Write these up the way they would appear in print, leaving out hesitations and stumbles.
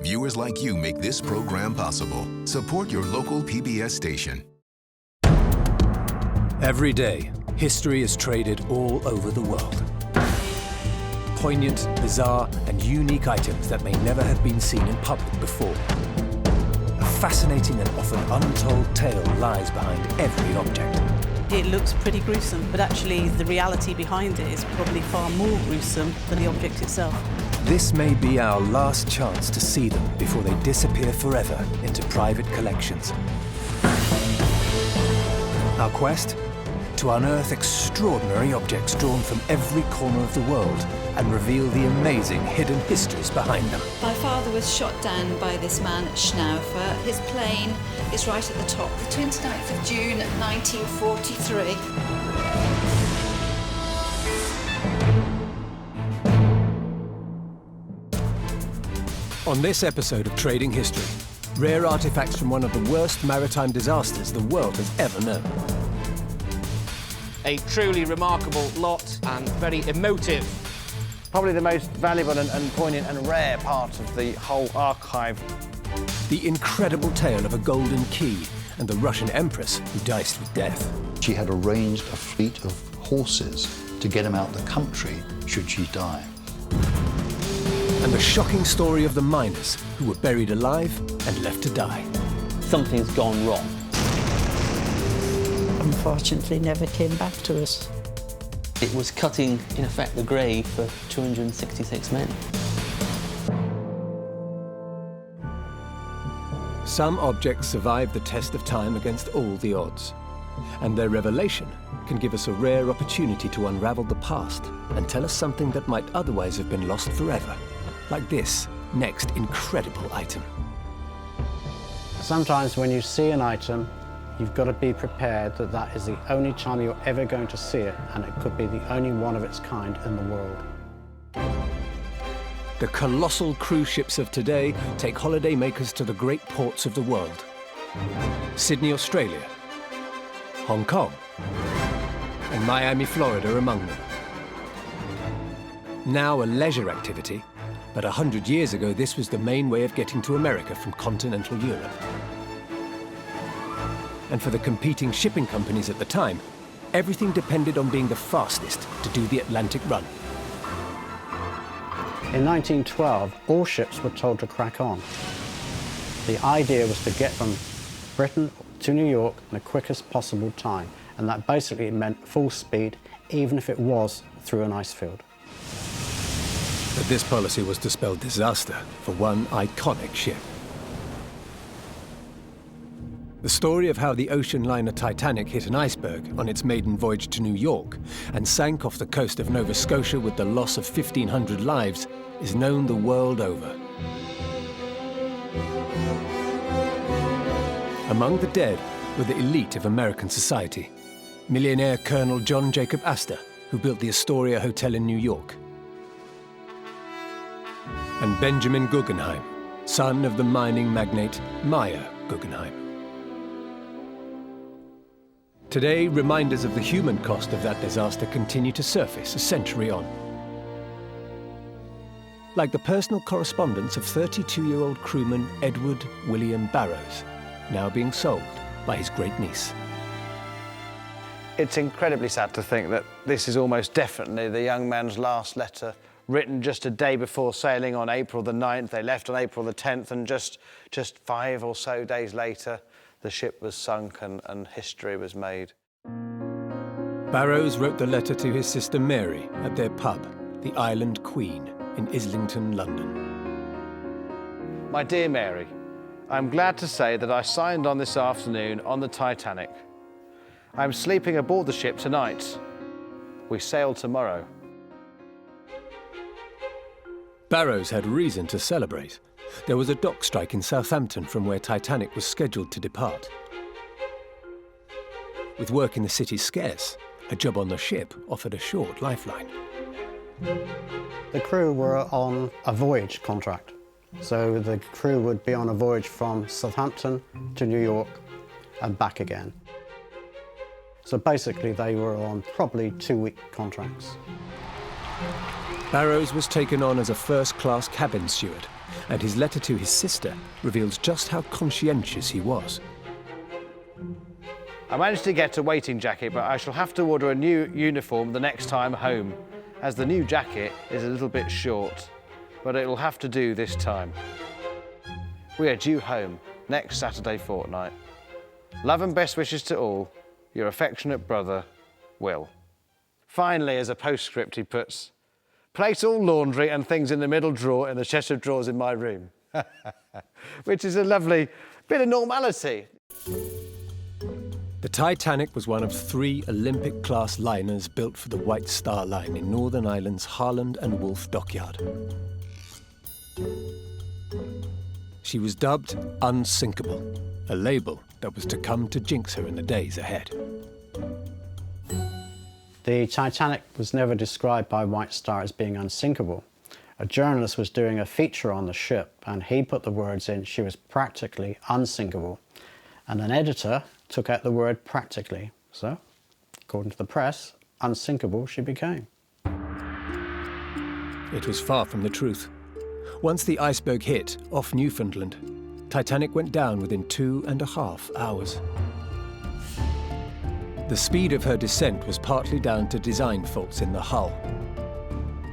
Viewers like you make this program possible. Support your local PBS station. Every day, history is traded all over the world. Poignant, bizarre, and unique items that may never have been seen in public before. A fascinating and often untold tale lies behind every object. It looks pretty gruesome, but actually the reality behind it is probably far more gruesome than the object itself. This may be our last chance to see them before they disappear forever into private collections. Our quest? To unearth extraordinary objects drawn from every corner of the world and reveal the amazing hidden histories behind them. My father was shot down by this man, Schnaufer. His plane is right at the top, the 29th of June, 1943. On this episode of Trading History, rare artifacts from one of the worst maritime disasters the world has ever known. A truly remarkable lot and very emotive. Probably the most valuable and poignant and rare part of the whole archive. The incredible tale of a golden key and the Russian empress who diced with death. She had arranged a fleet of horses to get him out the country should she die. And the shocking story of the miners who were buried alive and left to die. Something's gone wrong. Unfortunately, never came back to us. It was cutting, in effect, the grave for 266 men. Some objects survive the test of time against all the odds. And their revelation can give us a rare opportunity to unravel the past and tell us something that might otherwise have been lost forever. Like this next incredible item. Sometimes when you see an item, you've got to be prepared that that is the only time you're ever going to see it, and it could be the only one of its kind in the world. The colossal cruise ships of today take holidaymakers to the great ports of the world. Sydney, Australia, Hong Kong, and Miami, Florida among them. Now a leisure activity, but 100 years ago this was the main way of getting to America from continental Europe. And for the competing shipping companies at the time, everything depended on being the fastest to do the Atlantic run. In 1912, all ships were told to crack on. The idea was to get from Britain to New York in the quickest possible time, and that basically meant full speed, even if it was through an ice field. But this policy was to spell disaster for one iconic ship. The story of how the ocean liner Titanic hit an iceberg on its maiden voyage to New York and sank off the coast of Nova Scotia with the loss of 1,500 lives is known the world over. Among the dead were the elite of American society. Millionaire Colonel John Jacob Astor, who built the Astoria Hotel in New York. And Benjamin Guggenheim, son of the mining magnate Meyer Guggenheim. Today, reminders of the human cost of that disaster continue to surface a century on. Like the personal correspondence of 32-year-old crewman Edward William Barrows, now being sold by his great-niece. It's incredibly sad to think that this is almost definitely the young man's last letter, written just a day before sailing on April the 9th. They left on April the 10th, and just 5 or so days later, the ship was sunk and history was made. Barrows wrote the letter to his sister Mary at their pub, the Island Queen, in Islington, London. My dear Mary, I'm glad to say that I signed on this afternoon on the Titanic. I'm sleeping aboard the ship tonight. We sail tomorrow. Barrows had reason to celebrate. There was a dock strike in Southampton from where Titanic was scheduled to depart. With work in the city scarce, a job on the ship offered a short lifeline. The crew were on a voyage contract. So the crew would be on a voyage from Southampton to New York and back again. So basically they were on probably 2-week contracts. Barrows was taken on as a first-class cabin steward and his letter to his sister reveals just how conscientious he was. I managed to get a waiting jacket, but I shall have to order a new uniform the next time home, as the new jacket is a little bit short, but it'll have to do this time. We are due home next Saturday fortnight. Love and best wishes to all, your affectionate brother, Will. Finally, as a postscript, he puts, place all laundry and things in the middle drawer in the chest of drawers in my room. Which is a lovely bit of normality. The Titanic was one of 3 Olympic-class liners built for the White Star Line in Northern Ireland's Harland and Wolff dockyard. She was dubbed Unsinkable, a label that was to come to jinx her in the days ahead. The Titanic was never described by White Star as being unsinkable. A journalist was doing a feature on the ship and he put the words in, she was practically unsinkable. And an editor took out the word practically. So, according to the press, unsinkable she became. It was far from the truth. Once the iceberg hit off Newfoundland, Titanic went down within 2.5 hours. The speed of her descent was partly down to design faults in the hull.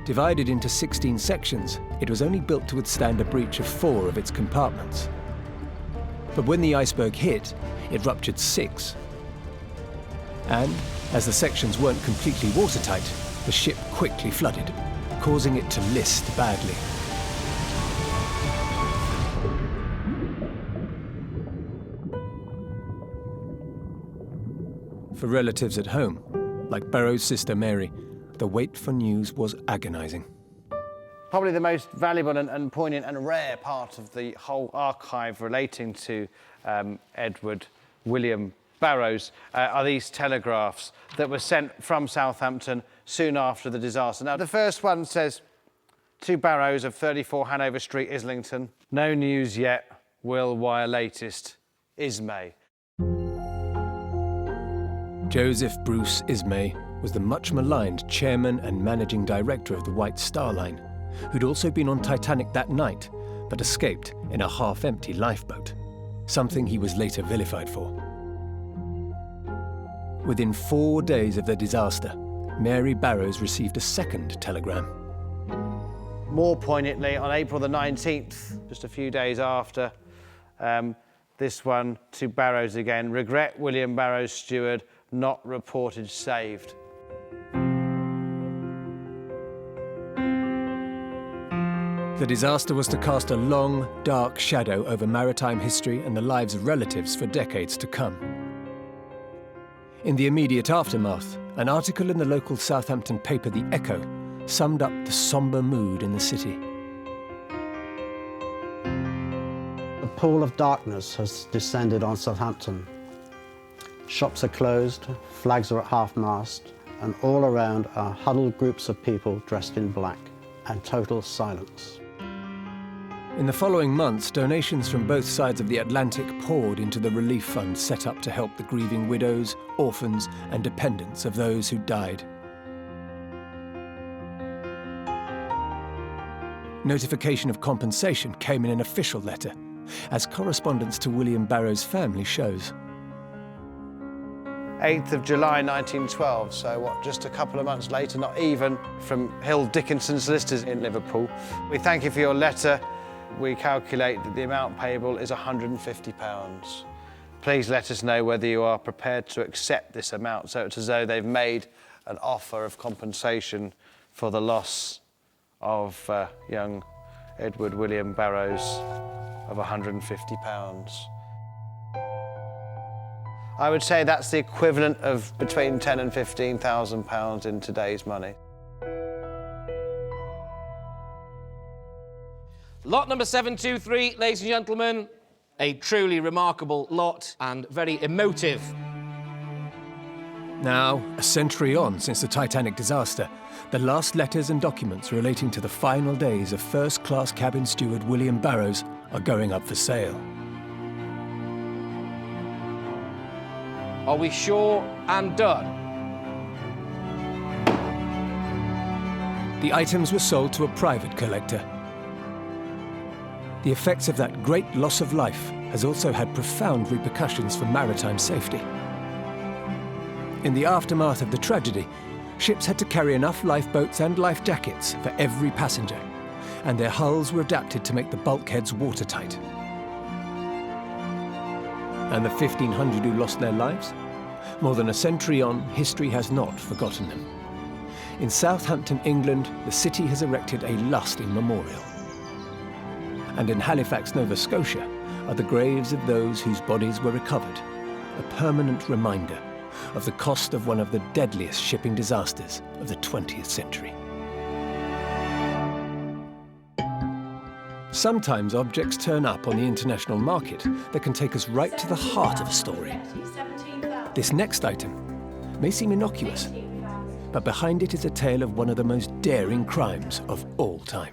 Divided into 16 sections, it was only built to withstand a breach of 4 of its compartments. But when the iceberg hit, it ruptured 6. And, as the sections weren't completely watertight, the ship quickly flooded, causing it to list badly. For relatives at home, like Barrow's sister Mary, the wait for news was agonizing. Probably the most valuable and poignant and rare part of the whole archive relating to Edward William Barrows are these telegraphs that were sent from Southampton soon after the disaster. Now, the first one says, to Barrows of 34 Hanover Street, Islington, no news yet, will wire latest, Ismay. Joseph Bruce Ismay was the much-maligned chairman and managing director of the White Star Line, who'd also been on Titanic that night, but escaped in a half-empty lifeboat, something he was later vilified for. Within 4 days of the disaster, Mary Barrows received a second telegram. More poignantly, on April the 19th, just a few days after, this one to Barrows again, regret William Barrows steward, not reported saved. The disaster was to cast a long, dark shadow over maritime history and the lives of relatives for decades to come. In the immediate aftermath, an article in the local Southampton paper, The Echo, summed up the sombre mood in the city. A pall of darkness has descended on Southampton. Shops are closed, flags are at half-mast, and all around are huddled groups of people dressed in black, and total silence. In the following months, donations from both sides of the Atlantic poured into the relief fund set up to help the grieving widows, orphans, and dependents of those who died. Notification of compensation came in an official letter, as correspondence to William Barrows' family shows. 8th of July 1912, so what, just a couple of months later, not even, from Hill Dickinson Solicitors in Liverpool. We thank you for your letter. We calculate that the amount payable is £150. Please let us know whether you are prepared to accept this amount, so it's as though they've made an offer of compensation for the loss of young Edward William Barrows of £150. I would say that's the equivalent of between £10,000 and £15,000 in today's money. Lot number 723, ladies and gentlemen, a truly remarkable lot and very emotive. Now, a century on since the Titanic disaster, the last letters and documents relating to the final days of first-class cabin steward William Barrows are going up for sale. Are we sure and done? The items were sold to a private collector. The effects of that great loss of life has also had profound repercussions for maritime safety. In the aftermath of the tragedy, ships had to carry enough lifeboats and life jackets for every passenger, and their hulls were adapted to make the bulkheads watertight. And the 1,500 who lost their lives? More than a century on, history has not forgotten them. In Southampton, England, the city has erected a lusting memorial. And in Halifax, Nova Scotia, are the graves of those whose bodies were recovered, a permanent reminder of the cost of one of the deadliest shipping disasters of the 20th century. Sometimes objects turn up on the international market that can take us right to the heart of a story. This next item may seem innocuous, but behind it is a tale of one of the most daring crimes of all time.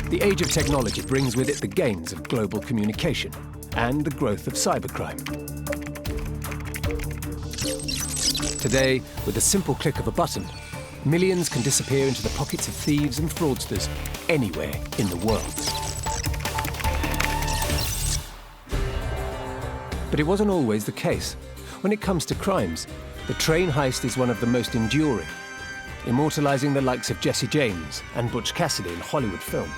The age of technology brings with it the gains of global communication and the growth of cybercrime. Today, with the simple click of a button, millions can disappear into the pockets of thieves and fraudsters anywhere in the world. But it wasn't always the case. When it comes to crimes, the train heist is one of the most enduring, immortalizing the likes of Jesse James and Butch Cassidy in Hollywood films.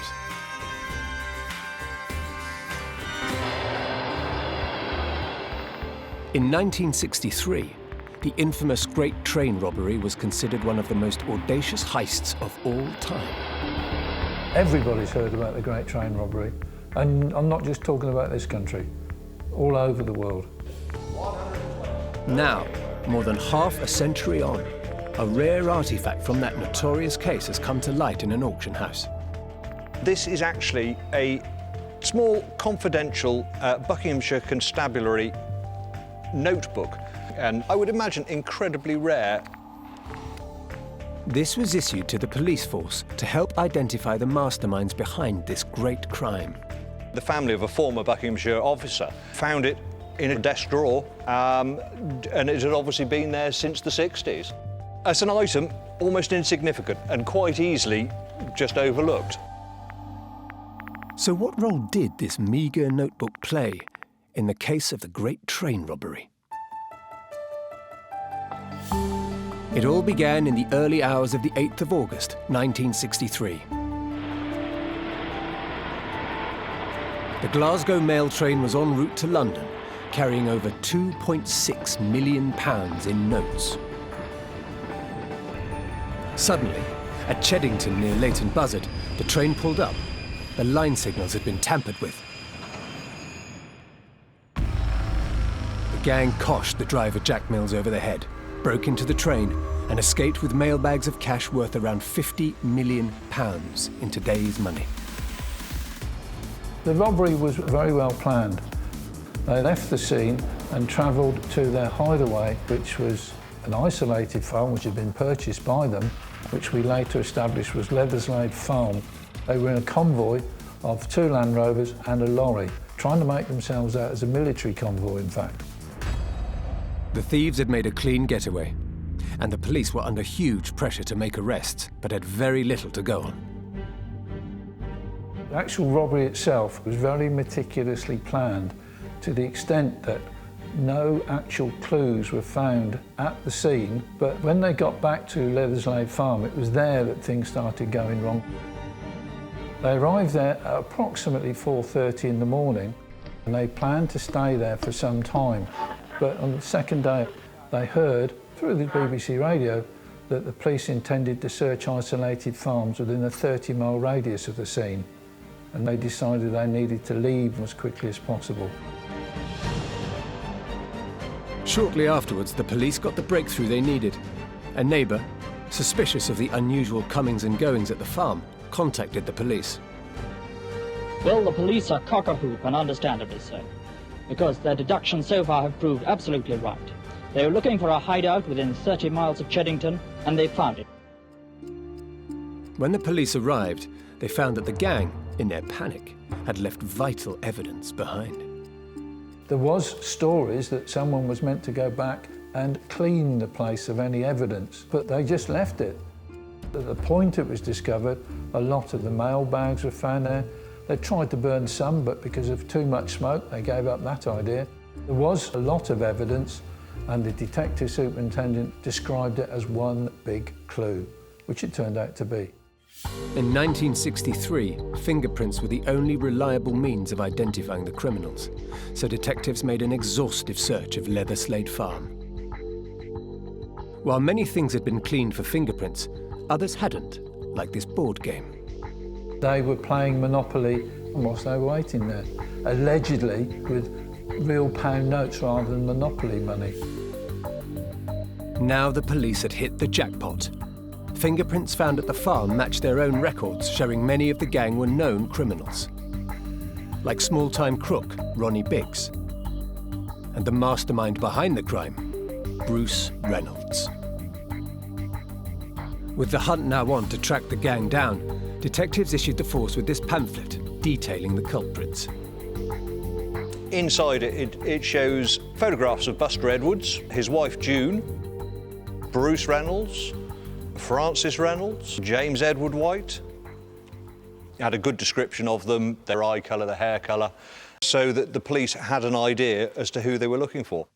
In 1963, the infamous Great Train Robbery was considered one of the most audacious heists of all time. Everybody's heard about the Great Train Robbery, and I'm not just talking about this country, all over the world. Now, more than half a century on, a rare artifact from that notorious case has come to light in an auction house. This is actually a small, confidential Buckinghamshire Constabulary notebook, and I would imagine incredibly rare. This was issued to the police force to help identify the masterminds behind this great crime. The family of a former Buckinghamshire officer found it in a desk drawer, and it had obviously been there since the 60s. As an item, almost insignificant and quite easily just overlooked. So what role did this meagre notebook play in the case of the Great Train Robbery? It all began in the early hours of the 8th of August, 1963. The Glasgow mail train was en route to London, carrying over £2.6 million in notes. Suddenly, at Cheddington near Leighton Buzzard, the train pulled up. The line signals had been tampered with. The gang coshed the driver Jack Mills over the head, broke into the train, and escaped with mail bags of cash worth around £50 million in today's money. The robbery was very well planned. They left the scene and travelled to their hideaway, which was an isolated farm which had been purchased by them, which we later established was Leatherslade Farm. They were in a convoy of 2 Land Rovers and a lorry, trying to make themselves out as a military convoy, in fact. The thieves had made a clean getaway, and the police were under huge pressure to make arrests, but had very little to go on. The actual robbery itself was very meticulously planned, to the extent that no actual clues were found at the scene, but when they got back to Leatherslade Farm, it was there that things started going wrong. They arrived there at approximately 4:30 in the morning, and they planned to stay there for some time. But on the second day, they heard, through the BBC radio, that the police intended to search isolated farms within a 30-mile radius of the scene, and they decided they needed to leave as quickly as possible. Shortly afterwards, the police got the breakthrough they needed. A neighbour, suspicious of the unusual comings and goings at the farm, contacted the police. Well, the police are cock-a-hoop, and understandably so, because their deductions so far have proved absolutely right. They were looking for a hideout within 30 miles of Cheddington, and they found it. When the police arrived, they found that the gang, in their panic, had left vital evidence behind. There was stories that someone was meant to go back and clean the place of any evidence, but they just left it. At the point it was discovered, a lot of the mail bags were found there. They tried to burn some, but because of too much smoke, they gave up that idea. There was a lot of evidence, and the detective superintendent described it as one big clue, which it turned out to be. In 1963, fingerprints were the only reliable means of identifying the criminals, so detectives made an exhaustive search of Leatherslade Farm. While many things had been cleaned for fingerprints, others hadn't, like this board game. They were playing Monopoly whilst they were waiting there, allegedly with real pound notes rather than Monopoly money. Now the police had hit the jackpot. Fingerprints found at the farm matched their own records, showing many of the gang were known criminals, like small-time crook Ronnie Biggs, and the mastermind behind the crime, Bruce Reynolds. With the hunt now on to track the gang down, detectives issued the force with this pamphlet detailing the culprits. Inside it shows photographs of Buster Edwards, his wife June, Bruce Reynolds, Francis Reynolds, James Edward White. Had a good description of them, their eye colour, their hair colour, so that the police had an idea as to who they were looking for.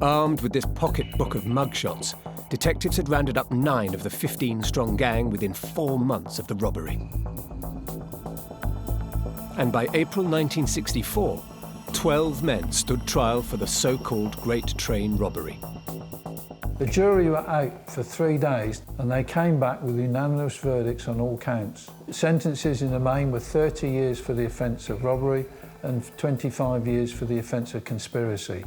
Armed with this pocketbook of mugshots, detectives had rounded up 9 of the 15-strong gang within 4 months of the robbery. And by April 1964, 12 men stood trial for the so-called Great Train Robbery. The jury were out for 3 days and they came back with unanimous verdicts on all counts. Sentences in the main were 30 years for the offence of robbery and 25 years for the offence of conspiracy.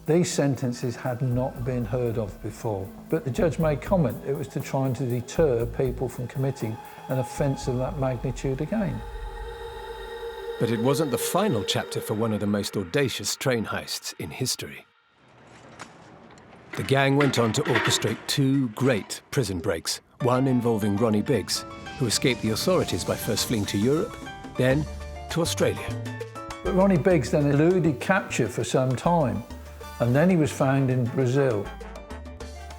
These sentences had not been heard of before, but the judge made comment it was to try and to deter people from committing an offence of that magnitude again. But it wasn't the final chapter for one of the most audacious train heists in history. The gang went on to orchestrate 2 great prison breaks, one involving Ronnie Biggs, who escaped the authorities by first fleeing to Europe, then to Australia. But Ronnie Biggs then eluded capture for some time, and then he was found in Brazil.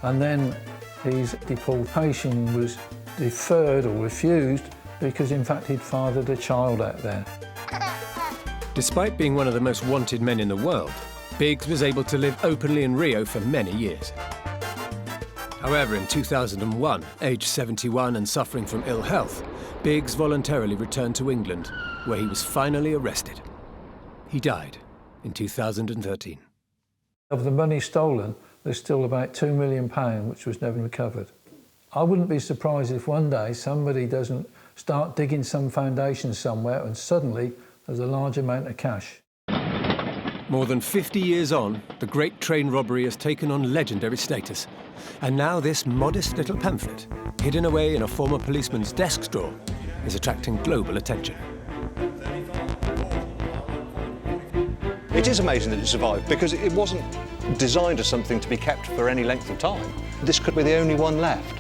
And then his deportation was deferred or refused because in fact he'd fathered a child out there. Despite being one of the most wanted men in the world, Biggs was able to live openly in Rio for many years. However, in 2001, aged 71 and suffering from ill health, Biggs voluntarily returned to England, where he was finally arrested. He died in 2013. Of the money stolen, there's still about £2 million which was never recovered. I wouldn't be surprised if one day somebody doesn't start digging some foundation somewhere and suddenly there's a large amount of cash. More than 50 years on, the Great Train Robbery has taken on legendary status. And now this modest little pamphlet, hidden away in a former policeman's desk drawer, is attracting global attention. It is amazing that it survived because it wasn't designed as something to be kept for any length of time. This could be the only one left.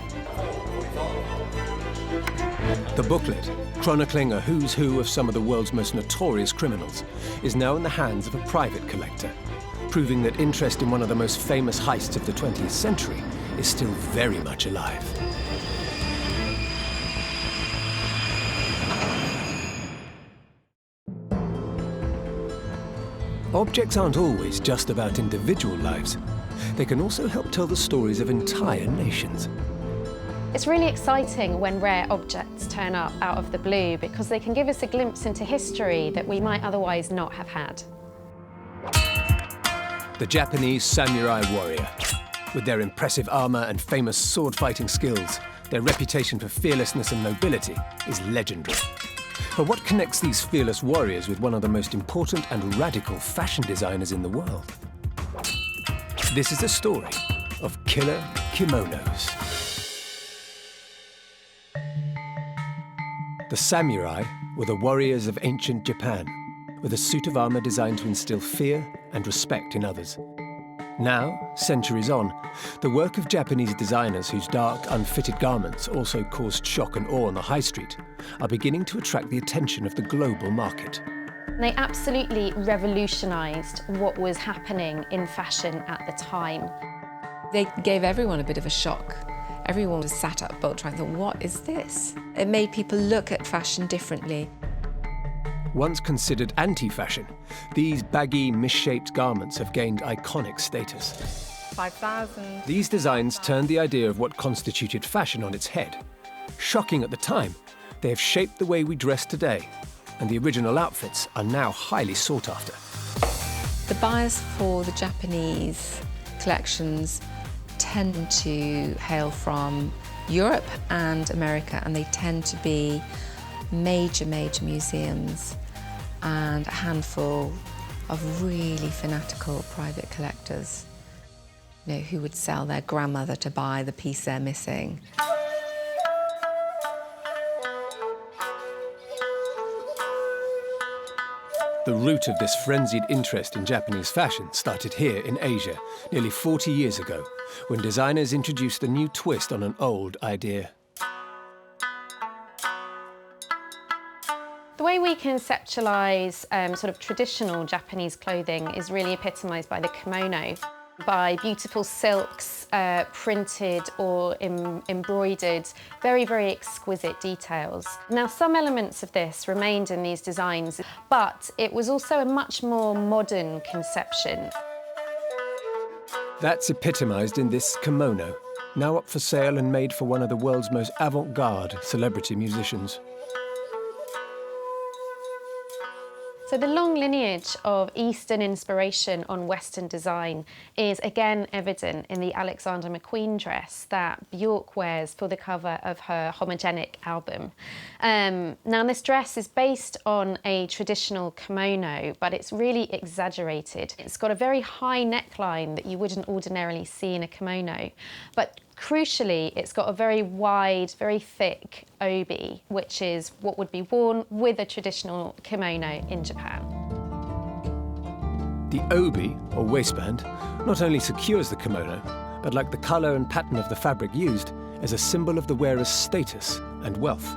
The booklet, chronicling a who's who of some of the world's most notorious criminals, is now in the hands of a private collector, proving that interest in one of the most famous heists of the 20th century is still very much alive. Objects aren't always just about individual lives. They can also help tell the stories of entire nations. It's really exciting when rare objects turn up out of the blue because they can give us a glimpse into history that we might otherwise not have had. The Japanese samurai warrior. With their impressive armor and famous sword-fighting skills, their reputation for fearlessness and nobility is legendary. But what connects these fearless warriors with one of the most important and radical fashion designers in the world? This is the story of killer kimonos. The samurai were the warriors of ancient Japan, with a suit of armor designed to instill fear and respect in others. Now, centuries on, the work of Japanese designers whose dark, unfitted garments also caused shock and awe on the high street are beginning to attract the attention of the global market. They absolutely revolutionised what was happening in fashion at the time. They gave everyone a bit of a shock. Everyone was sat up bolt trying to think, what is this? It made people look at fashion differently. Once considered anti-fashion, these baggy, misshaped garments have gained iconic status. 5,000. These designs turned the idea of what constituted fashion on its head. Shocking at the time, they have shaped the way we dress today, and the original outfits are now highly sought after. The buyers for the Japanese collections tend to hail from Europe and America, and they tend to be major museums and a handful of really fanatical private collectors, you know, who would sell their grandmother to buy the piece they're missing. The root of this frenzied interest in Japanese fashion started here in Asia, nearly 40 years ago, when designers introduced a new twist on an old idea. The way we conceptualise sort of traditional Japanese clothing is really epitomised by the kimono, by beautiful silks, printed or embroidered, very exquisite details. Now, some elements of this remained in these designs, but it was also a much more modern conception. That's epitomised in this kimono, now up for sale and made for one of the world's most avant-garde celebrity musicians. So the long lineage of Eastern inspiration on Western design is again evident in the Alexander McQueen dress that Bjork wears for the cover of her Homogenic album. Now this dress is based on a traditional kimono, but it's really exaggerated. It's got a very high neckline that you wouldn't ordinarily see in a kimono, but crucially, it's got a very wide, very thick obi, which is what would be worn with a traditional kimono in Japan. The obi, or waistband, not only secures the kimono, but like the colour and pattern of the fabric used, is a symbol of the wearer's status and wealth.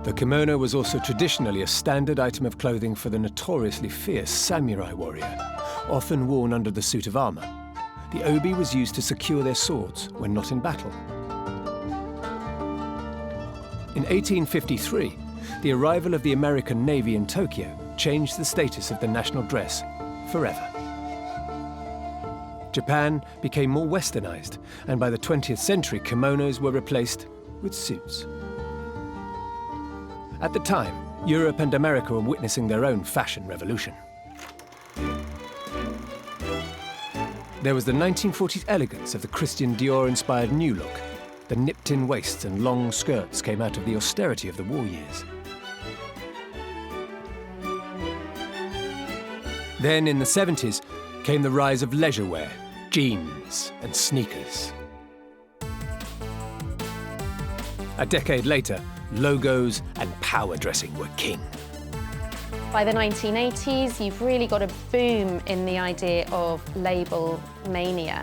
The kimono was also traditionally a standard item of clothing for the notoriously fierce samurai warrior, often worn under the suit of armour. The obi was used to secure their swords when not in battle. In 1853, the arrival of the American Navy in Tokyo changed the status of the national dress forever. Japan became more westernized, and by the 20th century, kimonos were replaced with suits. At the time, Europe and America were witnessing their own fashion revolution. There was the 1940s elegance of the Christian Dior-inspired new look. The nipped-in waists and long skirts came out of the austerity of the war years. Then, in the 70s, came the rise of leisure wear, jeans and sneakers. A decade later, logos and power dressing were king. By the 1980s, you've really got a boom in the idea of label mania.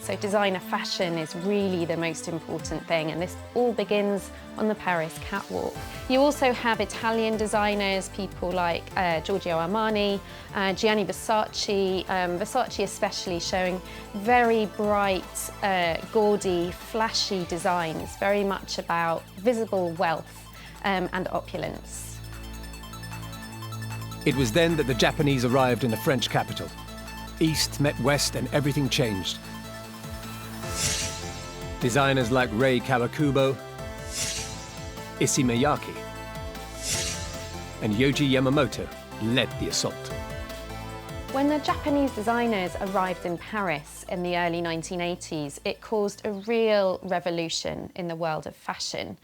So designer fashion is really the most important thing, and this all begins on the Paris catwalk. You also have Italian designers, people like Giorgio Armani, Gianni Versace, Versace especially, showing very bright, gaudy, flashy designs, very much about visible wealth and opulence. It was then that the Japanese arrived in the French capital. East met West and everything changed. Designers like Rei Kawakubo, Issey Miyake, and Yohji Yamamoto led the assault. When the Japanese designers arrived in Paris in the early 1980s, it caused a real revolution in the world of fashion.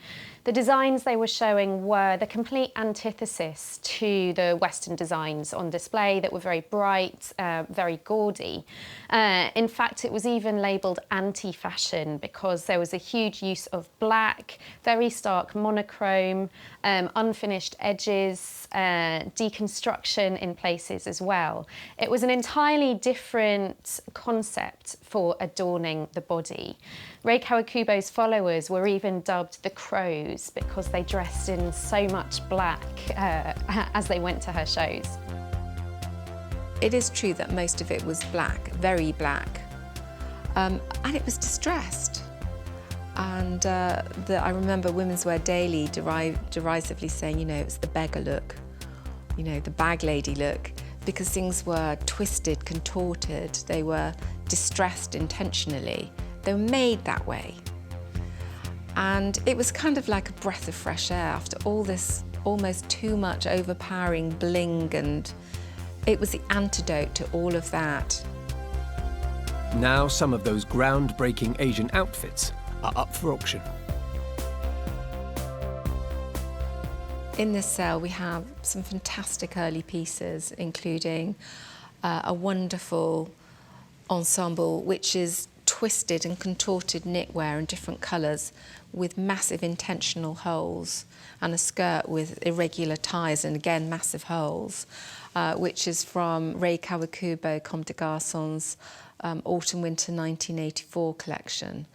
The designs they were showing were the complete antithesis to the Western designs on display that were very bright, very gaudy. In fact, it was even labelled anti-fashion because there was a huge use of black, very stark monochrome, unfinished edges, deconstruction in places as well. It was an entirely different concept for adorning the body. Rei Kawakubo's followers were even dubbed the Crows because they dressed in so much black as they went to her shows. It is true that most of it was black, very black. and it was distressed. And I remember Women's Wear Daily derisively saying, you know, it's the beggar look, you know, the bag lady look, because things were twisted, contorted, they were distressed intentionally. They were made that way. And it was kind of like a breath of fresh air after all this almost too much overpowering bling, and it was the antidote to all of that. Now some of those groundbreaking Asian outfits are up for auction. In this sale we have some fantastic early pieces, including a wonderful ensemble which is twisted and contorted knitwear in different colours with massive intentional holes, and a skirt with irregular ties and again massive holes, which is from Rei Kawakubo Comme des Garçons Autumn-Winter 1984 collection.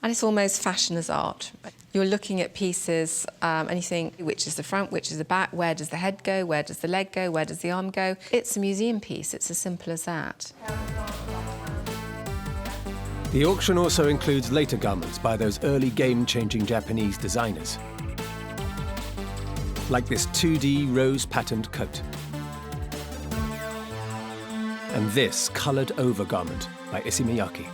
And it's almost fashion as art. You're looking at pieces and you think, which is the front, which is the back, where does the head go, where does the leg go, where does the arm go? It's a museum piece, it's as simple as that. The auction also includes later garments by those early game-changing Japanese designers, like this 2D rose-patterned coat, and this coloured overgarment by Issey Miyake.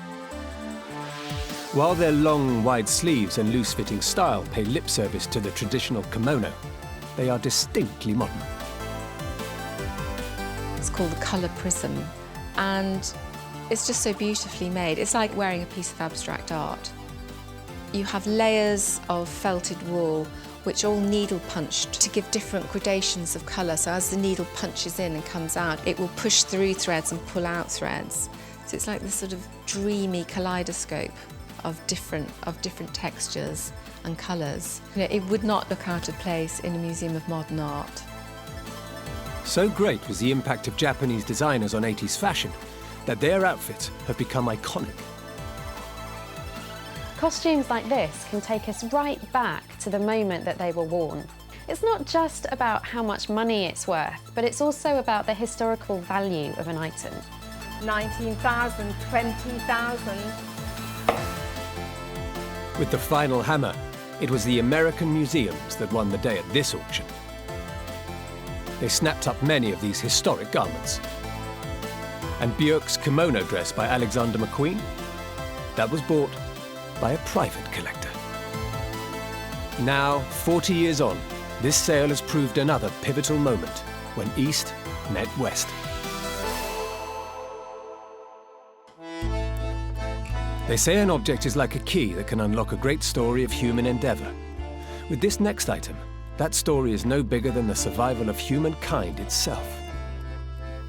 While their long, wide sleeves and loose-fitting style pay lip service to the traditional kimono, they are distinctly modern. It's called the Colour Prism, and it's just so beautifully made. It's like wearing a piece of abstract art. You have layers of felted wool which all needle punched to give different gradations of colour. So as the needle punches in and comes out, it will push through threads and pull out threads. So it's like this sort of dreamy kaleidoscope of different textures and colours. You know, it would not look out of place in a museum of modern art. So great was the impact of Japanese designers on 80s fashion that their outfits have become iconic. Costumes like this can take us right back to the moment that they were worn. It's not just about how much money it's worth, but it's also about the historical value of an item. 19,000, 20,000. With the final hammer, it was the American museums that won the day at this auction. They snapped up many of these historic garments. And Björk's kimono dress by Alexander McQueen, that was bought by a private collector. Now, 40 years on, this sale has proved another pivotal moment when East met West. They say an object is like a key that can unlock a great story of human endeavour. With this next item, that story is no bigger than the survival of humankind itself.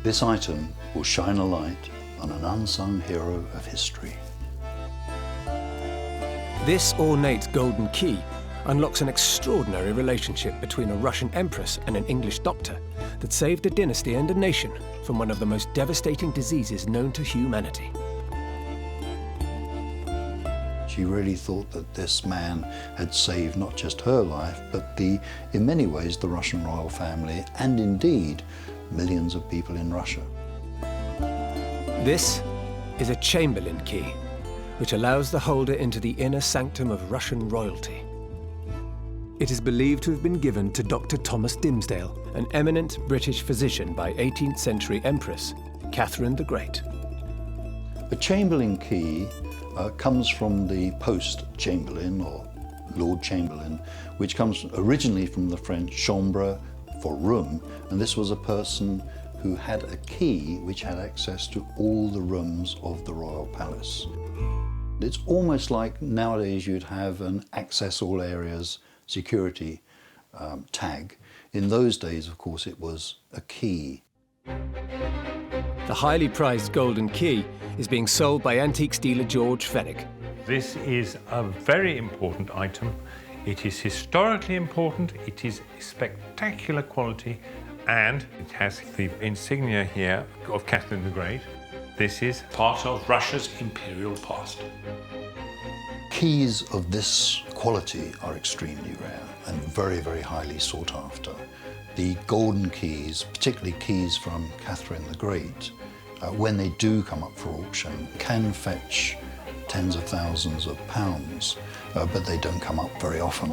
This item will shine a light on an unsung hero of history. This ornate golden key unlocks an extraordinary relationship between a Russian empress and an English doctor that saved a dynasty and a nation from one of the most devastating diseases known to humanity. She really thought that this man had saved not just her life, but in many ways, the Russian royal family, and indeed, millions of people in Russia. This is a Chamberlain key, which allows the holder into the inner sanctum of Russian royalty. It is believed to have been given to Dr. Thomas Dimsdale, an eminent British physician by 18th century Empress Catherine the Great. The Chamberlain key comes from the post-Chamberlain or Lord Chamberlain, which comes originally from the French chambre for room, and this was a person who had a key which had access to all the rooms of the royal palace. It's almost like nowadays you'd have an access all areas security tag. In those days, of course, it was a key. The highly prized golden key is being sold by antiques dealer George Fenwick. This is a very important item. It is historically important, it is spectacular quality, and it has the insignia here of Catherine the Great. This is part of Russia's imperial past. Keys of this quality are extremely rare and very, very highly sought after. The golden keys, particularly keys from Catherine the Great, when they do come up for auction, can fetch tens of thousands of pounds, but they don't come up very often.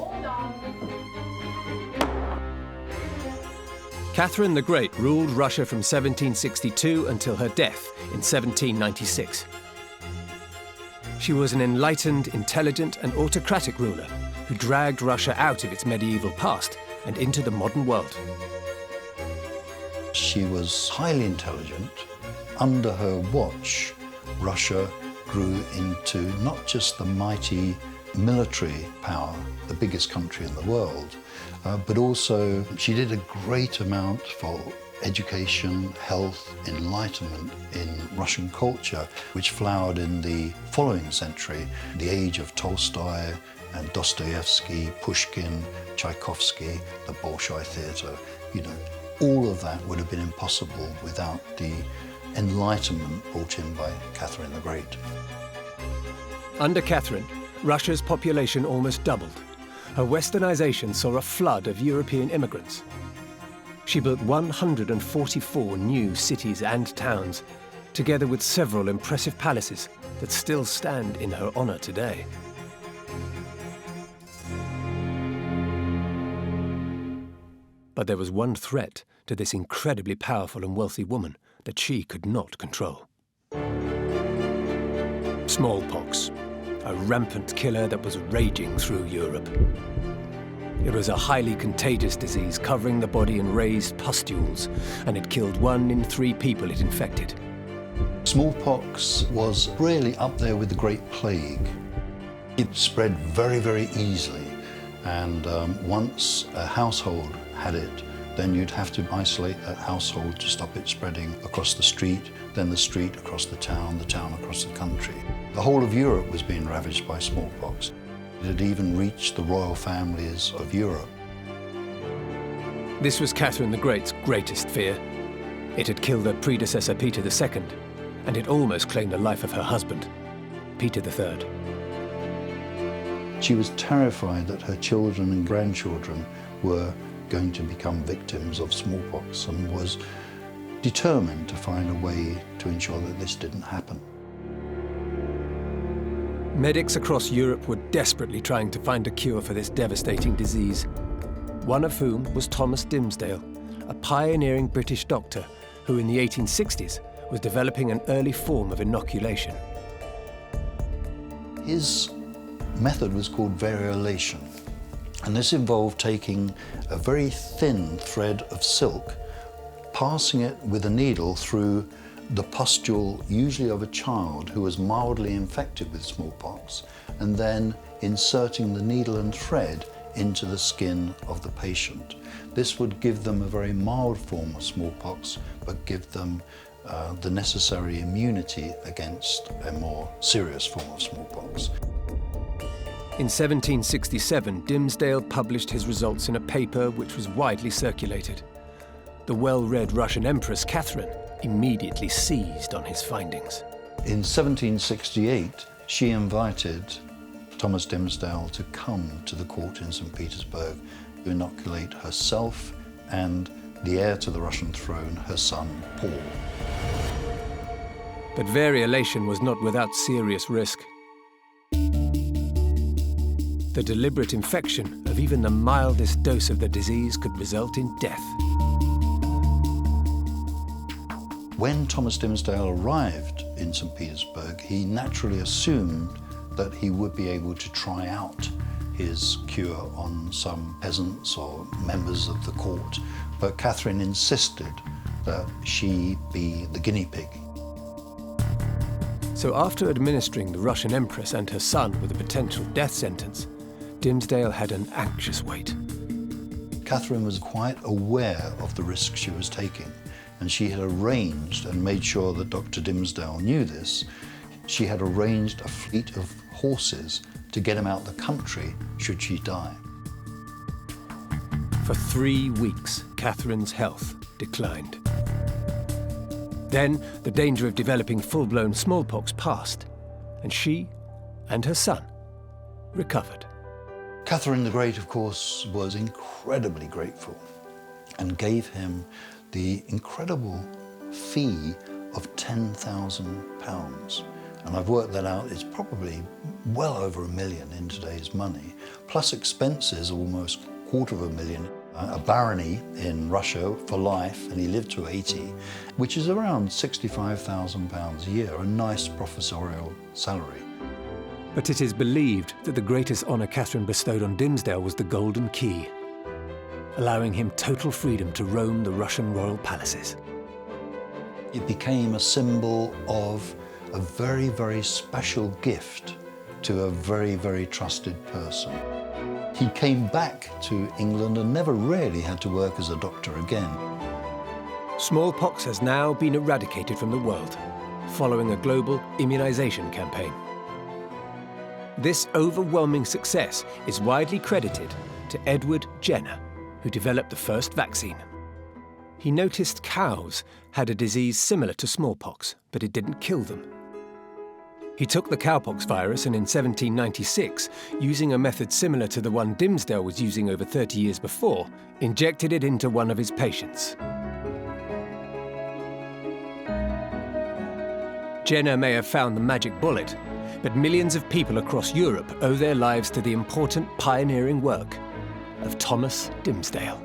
Catherine the Great ruled Russia from 1762 until her death in 1796. She was an enlightened, intelligent and autocratic ruler who dragged Russia out of its medieval past and into the modern world. She was highly intelligent. Under her watch, Russia grew into not just the mighty military power, the biggest country in the world, but also she did a great amount for education, health, enlightenment in Russian culture, which flowered in the following century, the age of Tolstoy and Dostoevsky, Pushkin, Tchaikovsky, the Bolshoi Theatre. You know, all of that would have been impossible without the enlightenment brought in by Catherine the Great. Under Catherine, Russia's population almost doubled. Her westernization saw a flood of European immigrants. She built 144 new cities and towns, together with several impressive palaces that still stand in her honor today. But there was one threat to this incredibly powerful and wealthy woman that she could not control. Smallpox, a rampant killer that was raging through Europe. It was a highly contagious disease covering the body in raised pustules, and it killed 1 in 3 people it infected. Smallpox was really up there with the Great Plague. It spread very, very easily, and once a household had it, then you'd have to isolate that household to stop it spreading across the street, then the street across the town across the country. The whole of Europe was being ravaged by smallpox. It had even reached the royal families of Europe. This was Catherine the Great's greatest fear. It had killed her predecessor Peter II, and it almost claimed the life of her husband, Peter III. She was terrified that her children and grandchildren were going to become victims of smallpox and was determined to find a way to ensure that this didn't happen. Medics across Europe were desperately trying to find a cure for this devastating disease, one of whom was Thomas Dimsdale, a pioneering British doctor who in the 1860s was developing an early form of inoculation. His method was called variolation, and this involved taking a very thin thread of silk, passing it with a needle through the pustule, usually of a child who was mildly infected with smallpox, and then inserting the needle and thread into the skin of the patient. This would give them a very mild form of smallpox, but give them the necessary immunity against a more serious form of smallpox. In 1767, Dimsdale published his results in a paper which was widely circulated. The well-read Russian Empress Catherine immediately seized on his findings. In 1768, she invited Thomas Dimsdale to come to the court in St. Petersburg to inoculate herself and the heir to the Russian throne, her son, Paul. But variolation was not without serious risk. The deliberate infection of even the mildest dose of the disease could result in death. When Thomas Dimsdale arrived in St. Petersburg, he naturally assumed that he would be able to try out his cure on some peasants or members of the court, but Catherine insisted that she be the guinea pig. So after administering the Russian Empress and her son with a potential death sentence, Dimsdale had an anxious wait. Catherine was quite aware of the risk she was taking, and she had arranged and made sure that Dr. Dimsdale knew this. She had arranged a fleet of horses to get him out the country should she die. For 3 weeks, Catherine's health declined. Then the danger of developing full-blown smallpox passed, and she and her son recovered. Catherine the Great, of course, was incredibly grateful and gave him the incredible fee of £10,000. And I've worked that out, it's probably well over $1 million in today's money, plus expenses almost $250,000. A barony in Russia for life, and he lived to 80, which is around £65,000 a year, a nice professorial salary. But it is believed that the greatest honour Catherine bestowed on Dimmesdale was the Golden Key, allowing him total freedom to roam the Russian royal palaces. It became a symbol of a very, very special gift to a very, very trusted person. He came back to England and never really had to work as a doctor again. Smallpox has now been eradicated from the world, following a global immunisation campaign. This overwhelming success is widely credited to Edward Jenner, who developed the first vaccine. He noticed cows had a disease similar to smallpox, but it didn't kill them. He took the cowpox virus and in 1796, using a method similar to the one Dimmesdale was using over 30 years before, injected it into one of his patients. Jenner may have found the magic bullet, but millions of people across Europe owe their lives to the important pioneering work of Thomas Dimmesdale.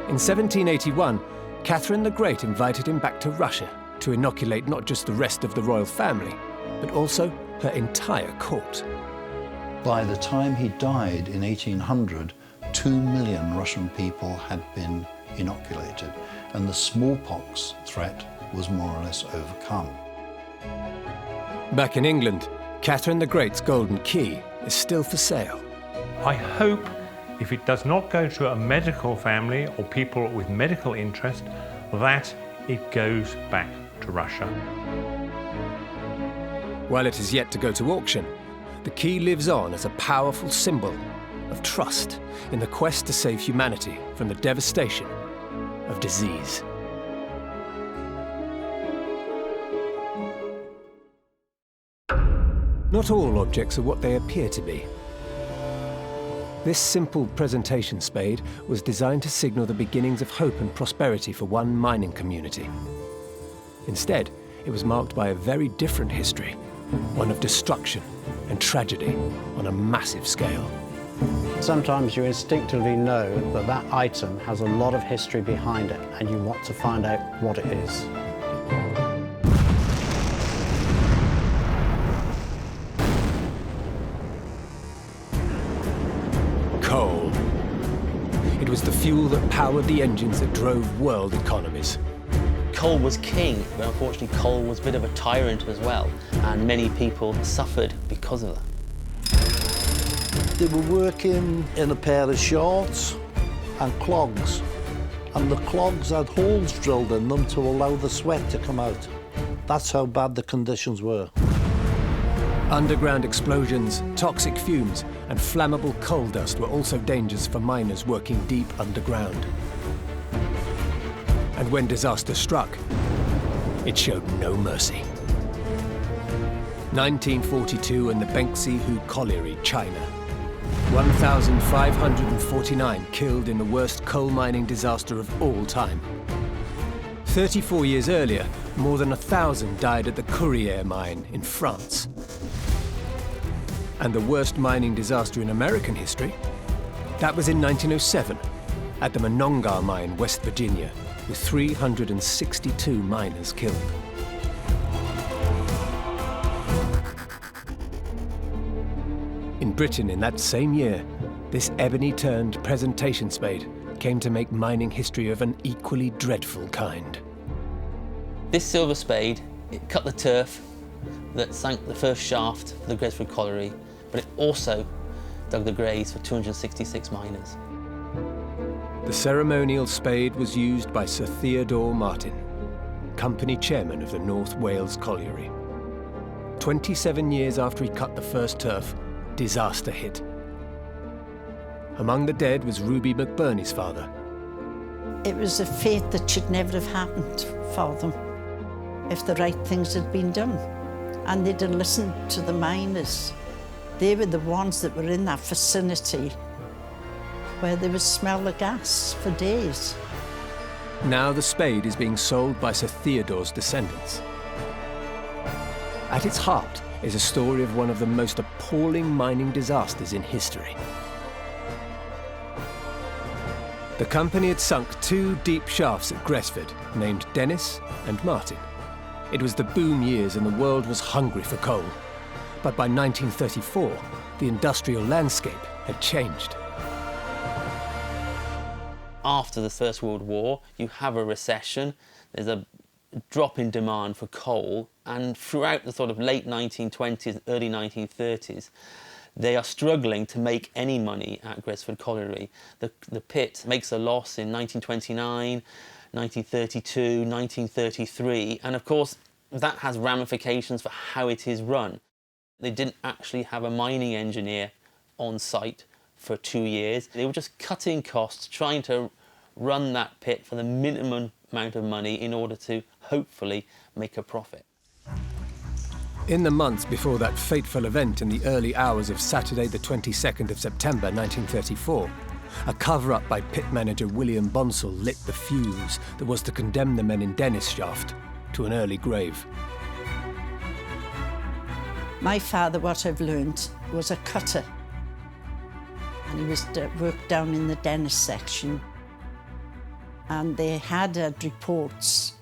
In 1781, Catherine the Great invited him back to Russia to inoculate not just the rest of the royal family, but also her entire court. By the time he died in 1800, 2 million Russian people had been inoculated, and the smallpox threat was more or less overcome. Back in England, Catherine the Great's Golden Key is still for sale. I hope if it does not go to a medical family or people with medical interest, that it goes back to Russia. While it is yet to go to auction, the key lives on as a powerful symbol of trust in the quest to save humanity from the devastation of disease. Not all objects are what they appear to be. This simple presentation spade was designed to signal the beginnings of hope and prosperity for one mining community. Instead, it was marked by a very different history, one of destruction and tragedy on a massive scale. Sometimes you instinctively know that that item has a lot of history behind it, and you want to find out what it is. Coal. It was the fuel that powered the engines that drove world economies. Coal was king, but unfortunately coal was a bit of a tyrant as well, and many people suffered because of that. They were working in a pair of shorts and clogs, and the clogs had holes drilled in them to allow the sweat to come out. That's how bad the conditions were. Underground explosions, toxic fumes, and flammable coal dust were also dangers for miners working deep underground. And when disaster struck, it showed no mercy. 1942 and the Bengzi-Hu Colliery, China. 1,549 killed in the worst coal mining disaster of all time. 34 years earlier, more than 1,000 died at the Courrières mine in France. And the worst mining disaster in American history? That was in 1907, at the Monongah mine, West Virginia, with 362 miners killed. In Britain in that same year, this ebony-turned presentation spade came to make mining history of an equally dreadful kind. This silver spade, it cut the turf that sank the first shaft for the Gresford Colliery, but it also dug the graves for 266 miners. The ceremonial spade was used by Sir Theodore Martin, company chairman of the North Wales Colliery. 27 years after he cut the first turf, disaster hit. Among the dead was Ruby McBurney's father. It was a fate that should never have happened for them if the right things had been done. And they'd have listened to the miners. They were the ones that were in that vicinity where they would smell the gas for days. Now the spade is being sold by Sir Theodore's descendants. At its heart is a story of one of the most appalling mining disasters in history. The company had sunk 2 deep shafts at Gresford, named Dennis and Martin. It was the boom years and the world was hungry for coal. But by 1934, the industrial landscape had changed. After the First World War, you have a recession, there's a drop in demand for coal, and throughout the sort of late 1920s, early 1930s, they are struggling to make any money at Gresford Colliery. The pit makes a loss in 1929, 1932, 1933, and of course that has ramifications for how it is run. They didn't actually have a mining engineer on site for 2 years. They were just cutting costs, trying to run that pit for the minimum amount of money in order to hopefully make a profit. In the months before that fateful event in the early hours of Saturday the 22nd of September 1934, a cover-up by pit manager William Bonsall lit the fuse that was to condemn the men in Dennis Shaft to an early grave. My father, what I've learned, was a cutter. And he was worked down in the Dennis section. And they had reports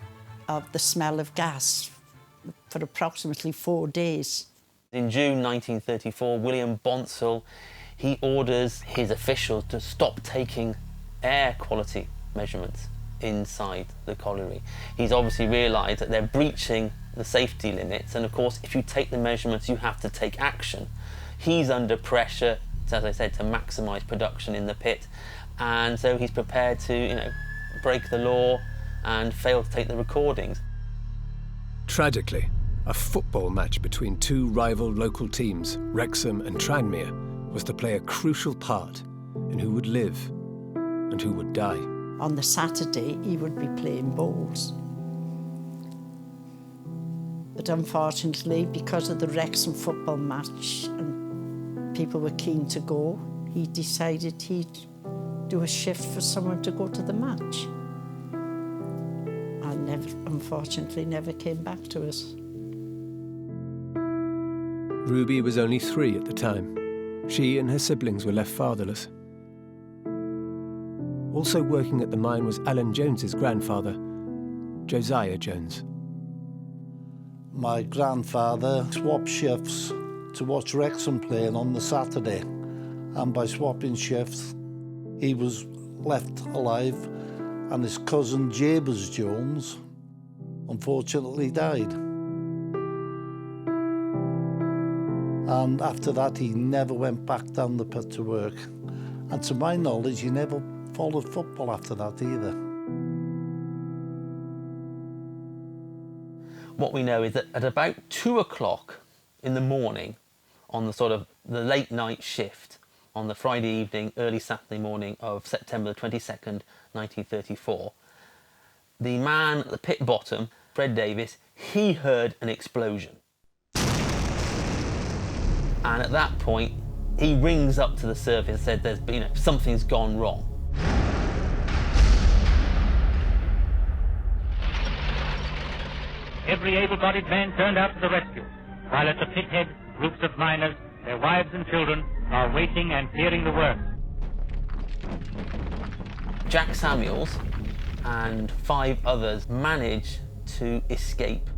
of the smell of gas for approximately 4 days. In June 1934, William Bonsall, he orders his officials to stop taking air quality measurements inside the colliery. He's obviously realised that they're breaching the safety limits, and of course if you take the measurements you have to take action. He's under pressure, as I said, to maximise production in the pit, and so he's prepared to, break the law and fail to take the recordings. Tragically, a football match between 2 rival local teams, Wrexham and Tranmere, was to play a crucial part in who would live and who would die. On the Saturday, he would be playing bowls. But unfortunately, because of the Wrexham football match and people were keen to go, he decided he'd do a shift for someone to go to the match. And unfortunately never came back to us. Ruby was only 3 at the time. She and her siblings were left fatherless. Also working at the mine was Alan Jones's grandfather, Josiah Jones. My grandfather swapped shifts to watch Wrexham playing on the Saturday, and by swapping shifts, he was left alive, and his cousin Jabez Jones unfortunately died. And after that, he never went back down the pit to work. And to my knowledge, he never followed football after that either. What we know is that at about 2 o'clock in the morning, on the sort of the late night shift, on the Friday evening, early Saturday morning of September the 22nd, 1934, the man at the pit bottom, Fred Davis, he heard an explosion. And at that point, he rings up to the surface and said, something's gone wrong. Every able-bodied man turned out to the rescue, while at the pit head, groups of miners, their wives and children, are waiting and fearing the worst. Jack Samuels and 5 others manage to escape.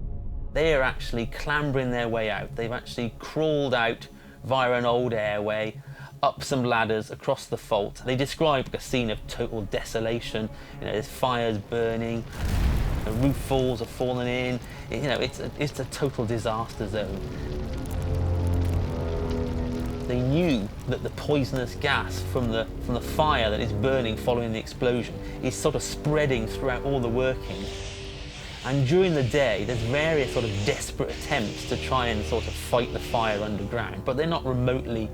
They are actually clambering their way out. They've actually crawled out via an old airway, up some ladders across the fault. They describe a scene of total desolation. There's fires burning, the roof falls are falling in. It's a total disaster zone. They knew that the poisonous gas from the fire that is burning following the explosion is sort of spreading throughout all the workings. And during the day, there's various sort of desperate attempts to try and sort of fight the fire underground, but they're not remotely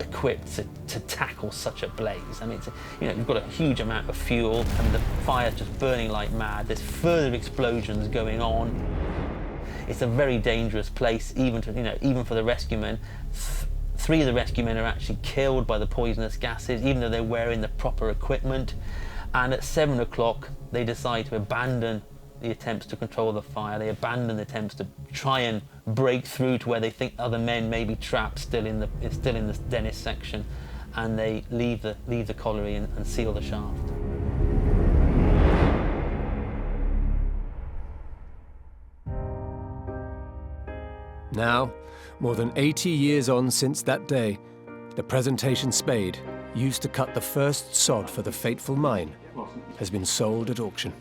equipped to tackle such a blaze. I mean, you've got a huge amount of fuel, and the fire's just burning like mad. There's further explosions going on. It's a very dangerous place, even for the rescue men. 3 of the rescue men are actually killed by the poisonous gases, even though they're wearing the proper equipment. And at 7 o'clock, they decide to abandon the attempts to control the fire. They abandon the attempts to try and break through to where they think other men may be trapped still in the Dennis section, and they leave the colliery and seal the shaft. Now, more than 80 years on since that day, the presentation spade, used to cut the first sod for the fateful mine, has been sold at auction.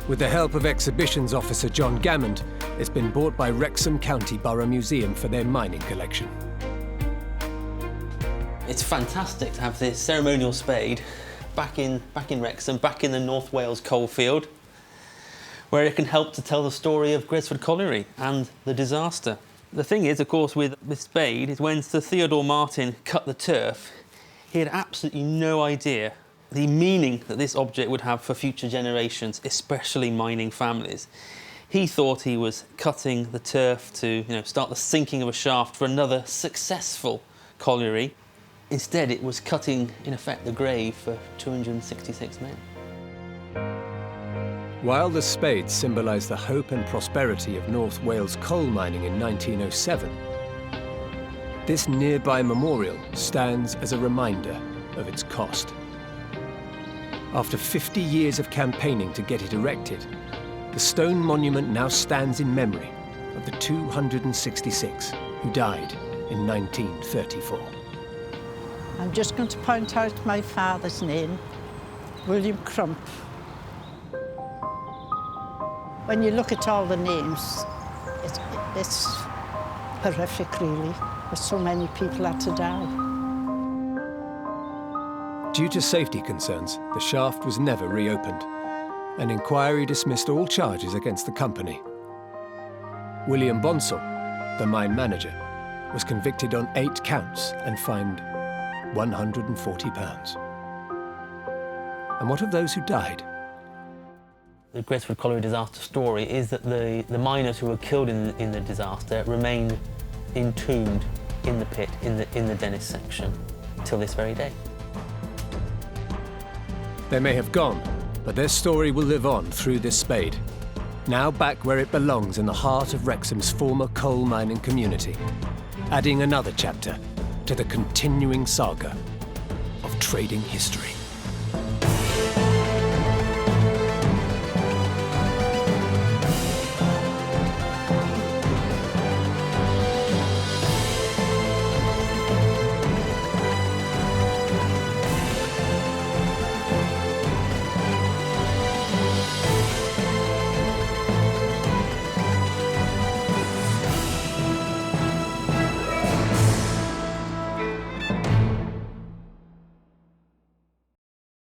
With the help of exhibitions officer John Gammond, it's been bought by Wrexham County Borough Museum for their mining collection. It's fantastic to have this ceremonial spade back in Wrexham, back in the North Wales coalfield, where it can help to tell the story of Gresford Colliery and the disaster. The thing is, of course, with this spade, is when Sir Theodore Martin cut the turf, he had absolutely no idea the meaning that this object would have for future generations, especially mining families. He thought he was cutting the turf to, start the sinking of a shaft for another successful colliery. Instead, it was cutting, in effect, the grave for 266 men. While the spade symbolised the hope and prosperity of North Wales coal mining in 1907, this nearby memorial stands as a reminder of its cost. After 50 years of campaigning to get it erected, the stone monument now stands in memory of the 266 who died in 1934. I'm just going to point out my father's name, William Crump. When you look at all the names, it's horrific, really. There's so many people had to die. Due to safety concerns, the shaft was never reopened. An inquiry dismissed all charges against the company. William Bonsall, the mine manager, was convicted on 8 counts and fined £140. And what of those who died? The Gresford Colliery disaster story is that the miners who were killed in the disaster remain entombed in the pit, in the Dennis section, till this very day. They may have gone, but their story will live on through this spade, now back where it belongs in the heart of Wrexham's former coal mining community, adding another chapter to the continuing saga of trading history.